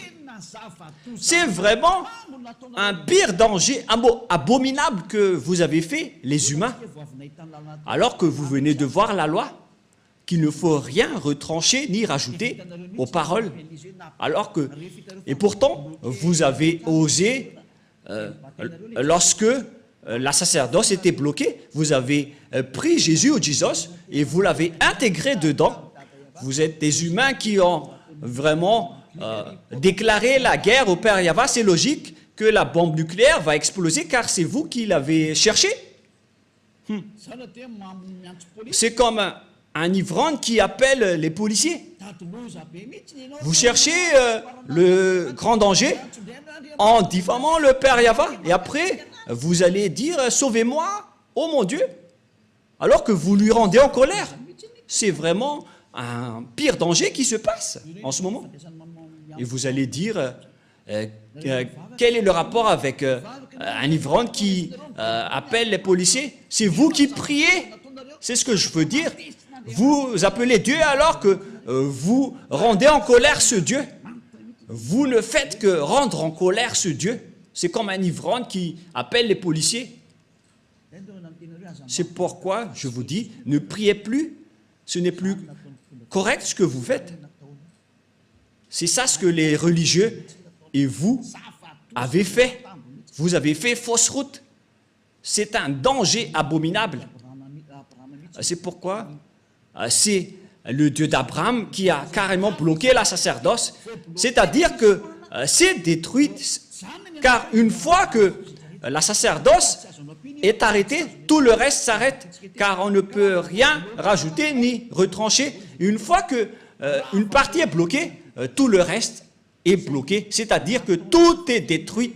A: C'est vraiment un pire danger abominable que vous avez fait, les humains, alors que vous venez de voir la loi, qu'il ne faut rien retrancher ni rajouter aux paroles. Et pourtant, vous avez osé, lorsque la sacerdoce était bloquée, vous avez pris Jésus ou Jesus et vous l'avez intégré dedans. Vous êtes des humains qui ont vraiment déclaré la guerre au Père Yahva. C'est logique que la bombe nucléaire va exploser car c'est vous qui l'avez cherché. C'est comme un ivrogne qui appelle les policiers. Vous cherchez le grand danger en diffamant le Père Yahva. Et après, vous allez dire « Sauvez-moi, oh mon Dieu !» alors que vous lui rendez en colère. C'est vraiment un pire danger qui se passe en ce moment. Et vous allez dire quel est le rapport avec un ivrogne qui appelle les policiers? C'est vous qui priez. C'est ce que je veux dire. Vous appelez Dieu alors que vous rendez en colère ce Dieu. Vous ne faites que rendre en colère ce Dieu. C'est comme un ivrogne qui appelle les policiers. C'est pourquoi je vous dis, ne priez plus. Ce n'est plus correct ce que vous faites. C'est ça ce que les religieux et vous avez fait. Vous avez fait fausse route. C'est un danger abominable. C'est pourquoi c'est le Dieu d'Abraham qui a carrément bloqué la sacerdoce. C'est-à-dire que c'est détruit, car une fois que la sacerdoce est arrêtée, tout le reste s'arrête, car on ne peut rien rajouter ni retrancher. Une fois que une partie est bloquée, tout le reste est bloqué, c'est-à-dire que tout est détruit.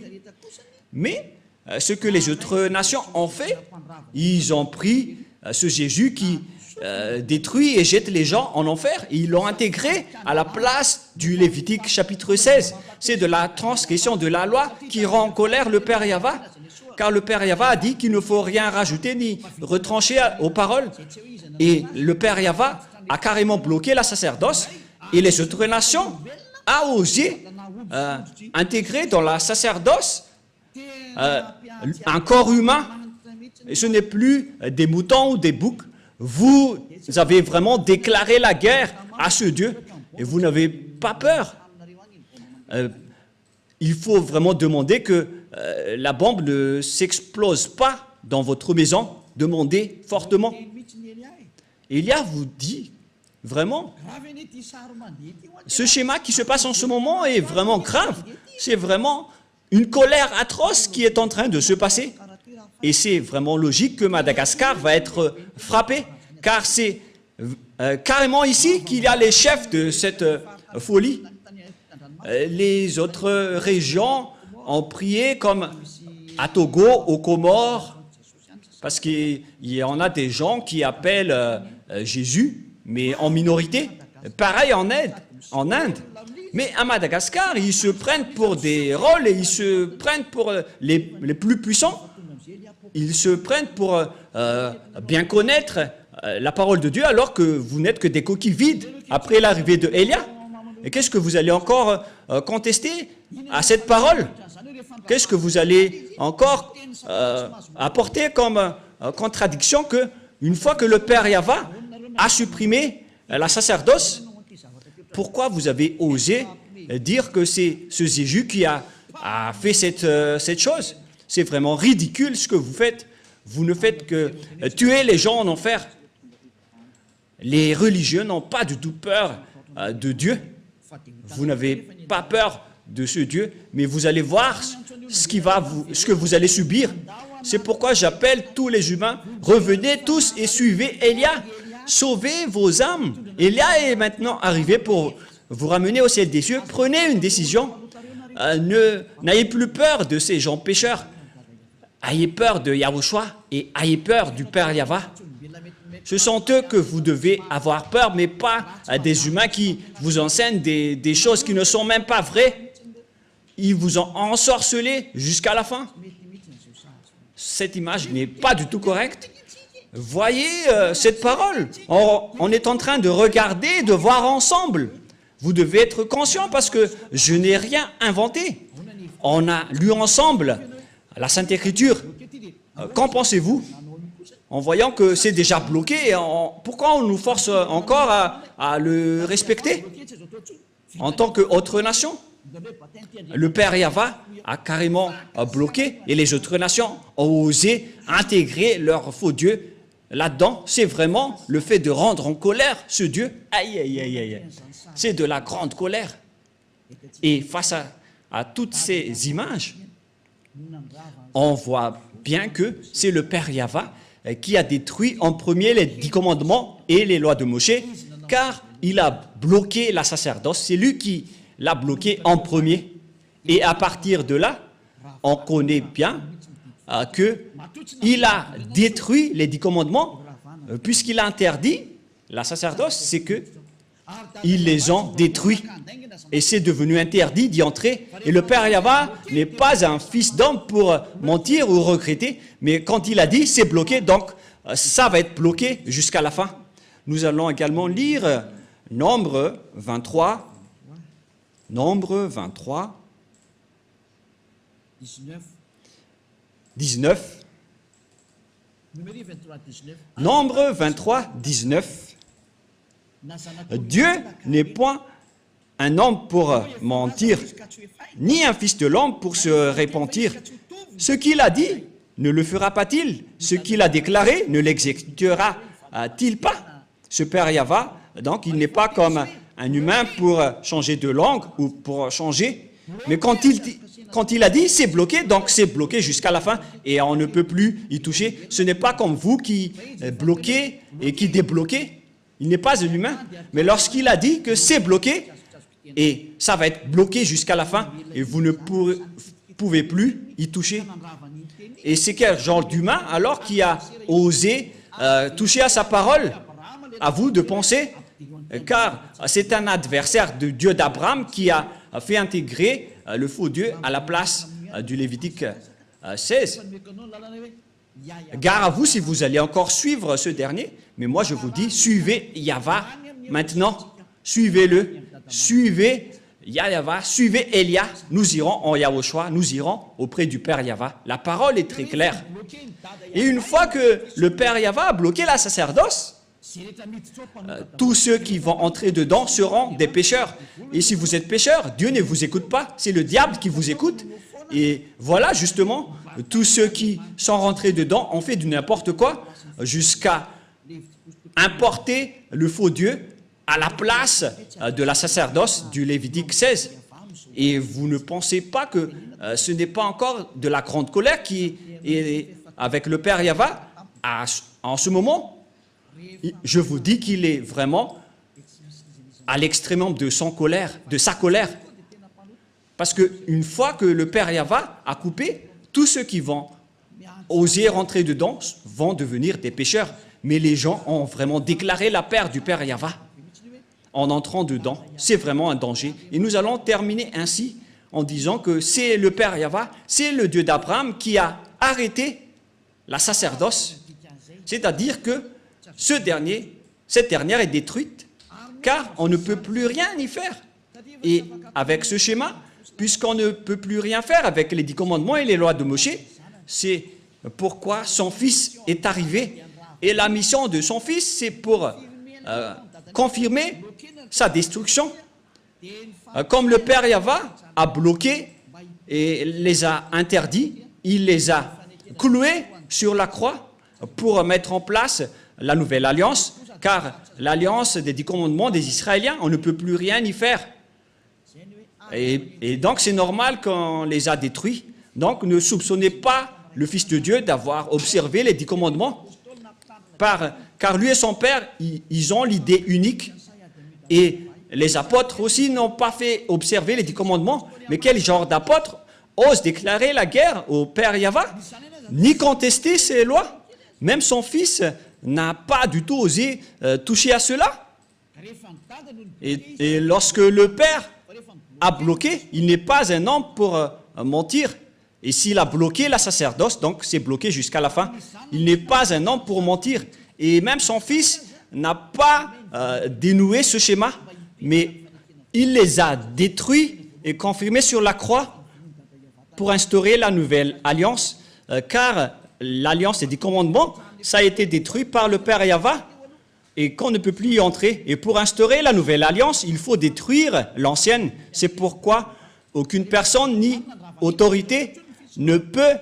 A: Mais ce que les autres nations ont fait, ils ont pris ce Jésus qui détruit et jette les gens en enfer, et ils l'ont intégré à la place du Lévitique chapitre 16. C'est de la transgression de la loi qui rend en colère le Père Yahva, car le Père Yahva a dit qu'il ne faut rien rajouter ni retrancher aux paroles. Et le Père Yahva a carrément bloqué la sacerdoce, et les autres nations ont osé intégrer dans la sacerdoce un corps humain. Et ce n'est plus des moutons ou des boucs. Vous avez vraiment déclaré la guerre à ce Dieu et vous n'avez pas peur. Il faut vraiment demander que la bombe ne s'explose pas dans votre maison. Demandez fortement. Élia vous dit vraiment, ce schéma qui se passe en ce moment est vraiment grave. C'est vraiment une colère atroce qui est en train de se passer. Et c'est vraiment logique que Madagascar va être frappé, car c'est carrément ici qu'il y a les chefs de cette folie. Les autres régions ont prié comme à Togo, aux Comores, parce qu'il y en a des gens qui appellent Jésus, mais en minorité. Pareil en Inde. Mais à Madagascar, ils se prennent pour des rôles et ils se prennent pour les plus puissants. Ils se prennent pour bien connaître la parole de Dieu alors que vous n'êtes que des coquilles vides après l'arrivée de Élia. Et qu'est-ce que vous allez encore contester à cette parole? Qu'est-ce que vous allez encore apporter comme contradiction que une fois que le Père Yahva a supprimé la sacerdoce, pourquoi vous avez osé dire que c'est ce Jésus qui a fait cette chose? C'est vraiment ridicule ce que vous faites. Vous ne faites que tuer les gens en enfer. Les religieux n'ont pas du tout peur de Dieu. Vous n'avez pas peur de ce Dieu, mais vous allez voir ce que vous allez subir. C'est pourquoi j'appelle tous les humains, revenez tous et suivez Élia. Sauvez vos âmes. Élia est maintenant arrivé pour vous ramener au ciel des cieux. Prenez une décision. N'ayez plus peur de ces gens pécheurs. Ayez peur de Yahushua et ayez peur du Père Yahva. Ce sont eux que vous devez avoir peur, mais pas des humains qui vous enseignent des choses qui ne sont même pas vraies. Ils vous ont ensorcelé jusqu'à la fin. Cette image n'est pas du tout correcte. Voyez cette parole. On est en train de regarder, de voir ensemble. Vous devez être conscient parce que je n'ai rien inventé. On a lu ensemble la Sainte Écriture. Qu'en pensez-vous? En voyant que c'est déjà bloqué, pourquoi on nous force encore à le respecter en tant qu'autre nation? Le Père Yahva a carrément bloqué et les autres nations ont osé intégrer leur faux Dieu là-dedans. C'est vraiment le fait de rendre en colère ce Dieu. Aïe, aïe, aïe, aïe. C'est de la grande colère. Et face à toutes ces images, on voit bien que c'est le Père Yahva qui a détruit en premier les 10 commandements et les lois de Moshe, car il a bloqué la sacerdoce. C'est lui qui l'a bloqué en premier. Et à partir de là, on connaît bien qu'il a détruit les 10 commandements, puisqu'il a interdit la sacerdoce, c'est qu'ils les ont détruits. Et c'est devenu interdit d'y entrer. Et le Père Yahva n'est pas un fils d'homme pour mentir ou regretter, mais quand il a dit, c'est bloqué, donc ça va être bloqué jusqu'à la fin. Nous allons également lire Nombre 23. Nombre 23. 19. Nombre 23, 19. Dieu n'est point un homme pour mentir, ni un fils de l'homme pour se repentir. Ce qu'il a dit, ne le fera pas-il? Ce qu'il a déclaré, ne l'exécutera-t-il pas? Ce Père Yahva, donc, il n'est pas comme un humain pour changer de langue ou pour changer. Mais quand il a dit, c'est bloqué, donc c'est bloqué jusqu'à la fin et on ne peut plus y toucher. Ce n'est pas comme vous qui bloquez et qui débloquez. Il n'est pas un humain. Mais lorsqu'il a dit que c'est bloqué, et ça va être bloqué jusqu'à la fin, et vous ne pouvez plus y toucher. Et c'est quel genre d'humain alors qui a osé toucher à sa parole? À vous de penser, car c'est un adversaire de Dieu d'Abraham qui a fait intégrer le faux Dieu à la place du Lévitique 16. Gare à vous si vous allez encore suivre ce dernier, mais moi je vous dis, suivez Yahva maintenant, suivez-le, suivez Yahva, suivez Elia, nous irons en Yahushua, nous irons auprès du Père Yahva. La parole est très claire. Et une fois que le Père Yahva a bloqué la sacerdoce, tous ceux qui vont entrer dedans seront des pécheurs. Et si vous êtes pécheur, Dieu ne vous écoute pas, c'est le diable qui vous écoute. Et voilà justement, tous ceux qui sont rentrés dedans ont fait du n'importe quoi jusqu'à importer le faux Dieu à la place de la sacerdoce du Lévitique 16. Et vous ne pensez pas que ce n'est pas encore de la grande colère qui est avec le Père Yahva en ce moment. Je vous dis qu'il est vraiment à l'extrémum de sa colère. Parce qu'une fois que le Père Yahva a coupé, tous ceux qui vont oser rentrer dedans vont devenir des pécheurs. Mais les gens ont vraiment déclaré la paix du Père Yahva en entrant dedans. C'est vraiment un danger. Et nous allons terminer ainsi en disant que c'est le Père Yahva, c'est le Dieu d'Abraham qui a arrêté la sacerdoce. C'est-à-dire que cette dernière est détruite, car on ne peut plus rien y faire. Et avec ce schéma, puisqu'on ne peut plus rien faire avec les 10 commandements et les lois de Moshe, c'est pourquoi son fils est arrivé. Et la mission de son fils, c'est pour confirmer sa destruction. Comme le Père Yahva a bloqué et les a interdits, il les a cloués sur la croix pour mettre en place la nouvelle alliance, car l'alliance des 10 commandements des Israéliens, on ne peut plus rien y faire. Et donc c'est normal qu'on les a détruits. Donc ne soupçonnez pas le Fils de Dieu d'avoir observé les 10 commandements, car lui et son Père, ils ont l'idée unique. Et les apôtres aussi n'ont pas fait observer les 10 commandements. Mais quel genre d'apôtre ose déclarer la guerre au Père Yahva, ni contester ses lois? Même son fils n'a pas du tout osé toucher à cela. Et lorsque le Père a bloqué, il n'est pas un homme pour mentir. Et s'il a bloqué la sacerdoce, donc c'est bloqué jusqu'à la fin, il n'est pas un homme pour mentir. Et même son fils n'a pas dénoué ce schéma, mais il les a détruits et confirmés sur la croix pour instaurer la nouvelle alliance, car l'alliance des 10 commandements, ça a été détruit par le Père Yahva et qu'on ne peut plus y entrer. Et pour instaurer la nouvelle alliance, il faut détruire l'ancienne. C'est pourquoi aucune personne ni autorité ne peut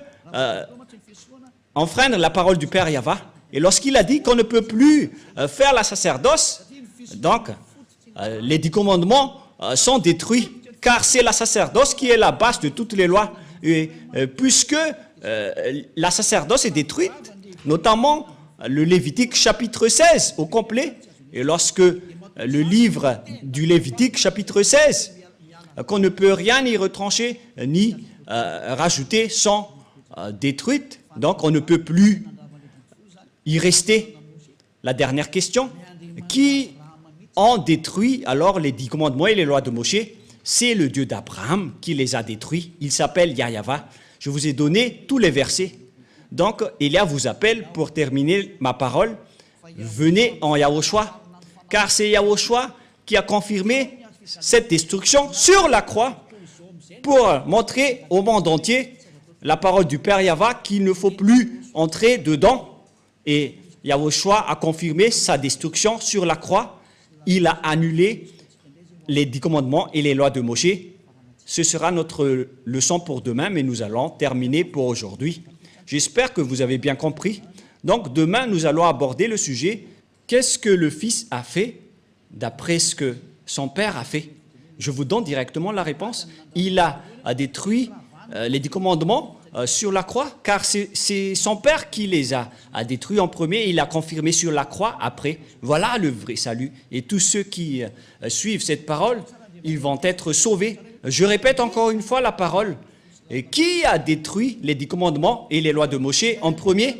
A: enfreindre la parole du Père Yahva. Et lorsqu'il a dit qu'on ne peut plus faire la sacerdoce, donc les 10 commandements sont détruits, car c'est la sacerdoce qui est la base de toutes les lois. Et puisque la sacerdoce est détruite, notamment le Lévitique chapitre 16 au complet, et lorsque le livre du Lévitique chapitre 16, qu'on ne peut rien y retrancher ni rajouter, sont détruites, donc on ne peut plus y rester. La dernière question, qui ont détruit alors les 10 commandements et les lois de Moshe? C'est le Dieu d'Abraham qui les a détruits. Il s'appelle Yahva. Je vous ai donné tous les versets. Donc, Elia vous appelle pour terminer ma parole. Venez en Yahushua, car c'est Yahushua qui a confirmé cette destruction sur la croix pour montrer au monde entier la parole du Père Yahva qu'il ne faut plus entrer dedans. Et Yahushua a confirmé sa destruction sur la croix. Il a annulé les 10 commandements et les lois de Moshe. Ce sera notre leçon pour demain, mais nous allons terminer pour aujourd'hui. J'espère que vous avez bien compris. Donc demain, nous allons aborder le sujet « Qu'est-ce que le Fils a fait d'après ce que son Père a fait ?» Je vous donne directement la réponse. Il a détruit les 10 commandements sur la croix, car c'est son Père qui les a détruits en premier, et il a confirmé sur la croix après. Voilà le vrai salut. Et tous ceux qui suivent cette parole, ils vont être sauvés. Je répète encore une fois la parole. Et qui a détruit les 10 commandements et les lois de Moshe en premier?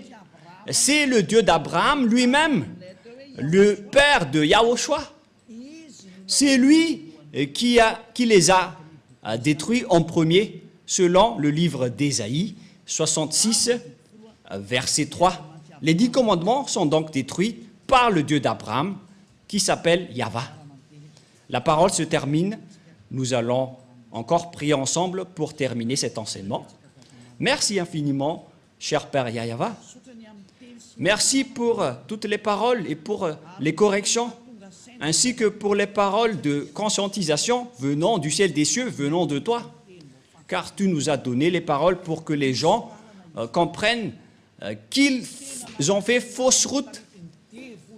A: C'est le Dieu d'Abraham lui-même, le Père de Yahushua. C'est lui qui les a détruits en premier, selon le livre d'Ésaïe 66, verset 3. Les 10 commandements sont donc détruits par le Dieu d'Abraham, qui s'appelle Yahva. La parole se termine nous allons encore prier ensemble pour terminer cet enseignement. Merci infiniment, cher Père Yahyawa. Merci pour toutes les paroles et pour les corrections, ainsi que pour les paroles de conscientisation venant du ciel des cieux, venant de toi. Car tu nous as donné les paroles pour que les gens comprennent qu'ils ont fait fausse route.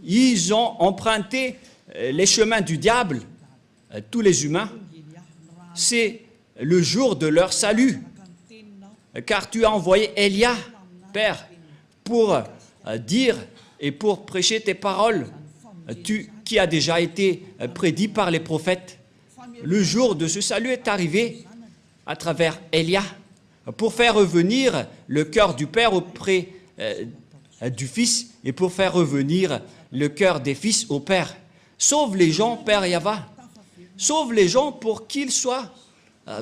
A: Ils ont emprunté les chemins du diable, tous les humains. C'est le jour de leur salut. Car tu as envoyé Élia, Père, pour dire et pour prêcher tes paroles, qui a déjà été prédit par les prophètes. Le jour de ce salut est arrivé à travers Élia, pour faire revenir le cœur du Père auprès du Fils et pour faire revenir le cœur des fils au Père. Sauve les gens, Père Yahyawa. Sauve les gens pour qu'ils soient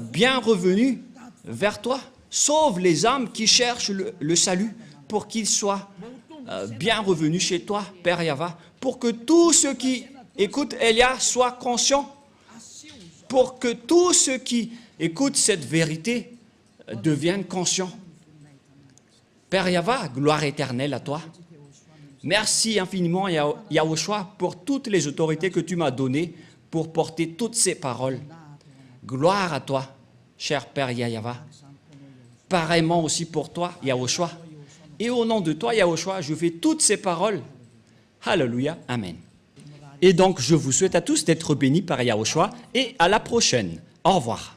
A: bien revenus vers toi. Sauve les âmes qui cherchent le salut pour qu'ils soient bien revenus chez toi, Père Yahyawa. Pour que tous ceux qui écoutent Élia soient conscients. Pour que tous ceux qui écoutent cette vérité deviennent conscients. Père Yahyawa, gloire éternelle à toi. Merci infiniment, Yahushua, pour toutes les autorités que tu m'as données pour porter toutes ces paroles. Gloire à toi, cher Père Yahyawa. Pareillement aussi pour toi, Yahushua. Et au nom de toi, Yahushua, je fais toutes ces paroles. Alléluia, Amen. Et donc, je vous souhaite à tous d'être bénis par Yahushua et à la prochaine. Au revoir.